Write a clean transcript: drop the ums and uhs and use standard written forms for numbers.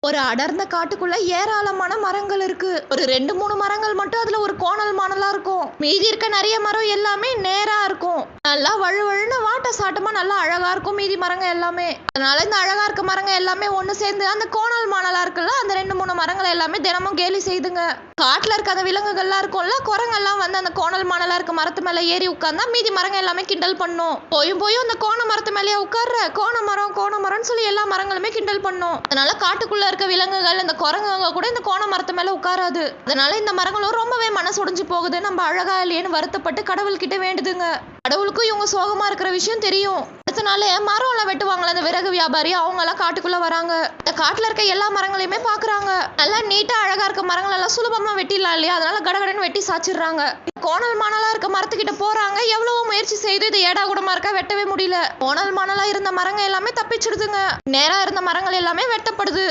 ஒரு அடர்ந்த காட்டுக்குள்ள ஏராளமான மரங்கள் இருக்கு. ஒரு 2, 3 மரங்கள் மட்டும் அதுல ஒரு கோணல் மாணலா இருக்கும். மீதி இருக்க நிறைய மரம் எல்லாமே நேரா இருக்கும். நல்லா வழுவழுன்னு வாட்ட சாட்டமா நல்லா அழகா இருக்கும் மீதி மரங்க எல்லாமே. அதனால இந்த அழகா இருக்க மரங்க எல்லாமே ஒண்ணு சேர்ந்து அந்த கோணல் மாணலா இருக்குல்ல, அந்த 2, 3 மரங்கள் எல்லாமே தினமும் கேலி செய்துங்க. காட்டுல இருக்க அந்த விலங்குகள்லாம் இருக்கும்ல, குரங்கெல்லாம் வந்து அந்த கோணல் மாணலா இருக்க மரத்து மேல ஏறி உட்கார்ந்தா மீதி மரங்க எல்லாமே கிண்டல் பண்ணும். போயும் போயும் அந்த கோண மரத்து மேலேயே உட்கார்ற கோண மரம்னு சொல்லி எல்லா மரங்களுமே கிண்டல் பண்ணும். அதனால காட்டுக்குள்ள இருக்க விலங்குகள் இந்த குரங்குங்க கூட இந்த கோண மரத்து மேல உட்காராது. அதனால இந்த மரங்களும் ரொம்பவே மனசு உடைஞ்சு போகுது. நம்ம அழகா இல்லையேன்னு வருத்தப்பட்டு கடவுள்கிட்ட வேண்டுதுங்க. கடவுளுக்கும் இவங்க சோகமா இருக்கிற விஷயம் தெரியும். அடுத்த நாள் மரம் எல்லாம் வெட்டுவாங்களே அந்த விறகு வியாபாரி, அவங்க எல்லாம் காட்டுக்குள்ள வராங்க. இந்த காட்டுல இருக்க எல்லா மரங்களையுமே பாக்குறாங்க. நல்லா நீட்டா அழகா இருக்க மரங்கள் எல்லாம் சுலபமா வெட்டிடலாம் இல்லையா, அதனால கடகடன்னு வெட்டி சாச்சிடுறாங்க. கோணல் மாணலா இருக்க மரத்துக்கிட்ட போறாங்க. எவ்வளவோ முயற்சி செய்து இது ஏடா கூடமா இருக்க வெட்டவே முடியல. கோணல் மாணலா இருந்த மரங்கள் எல்லாமே தப்பிச்சிடுதுங்க. நேரா இருந்த மரங்கள் எல்லாமே வெட்டப்படுது.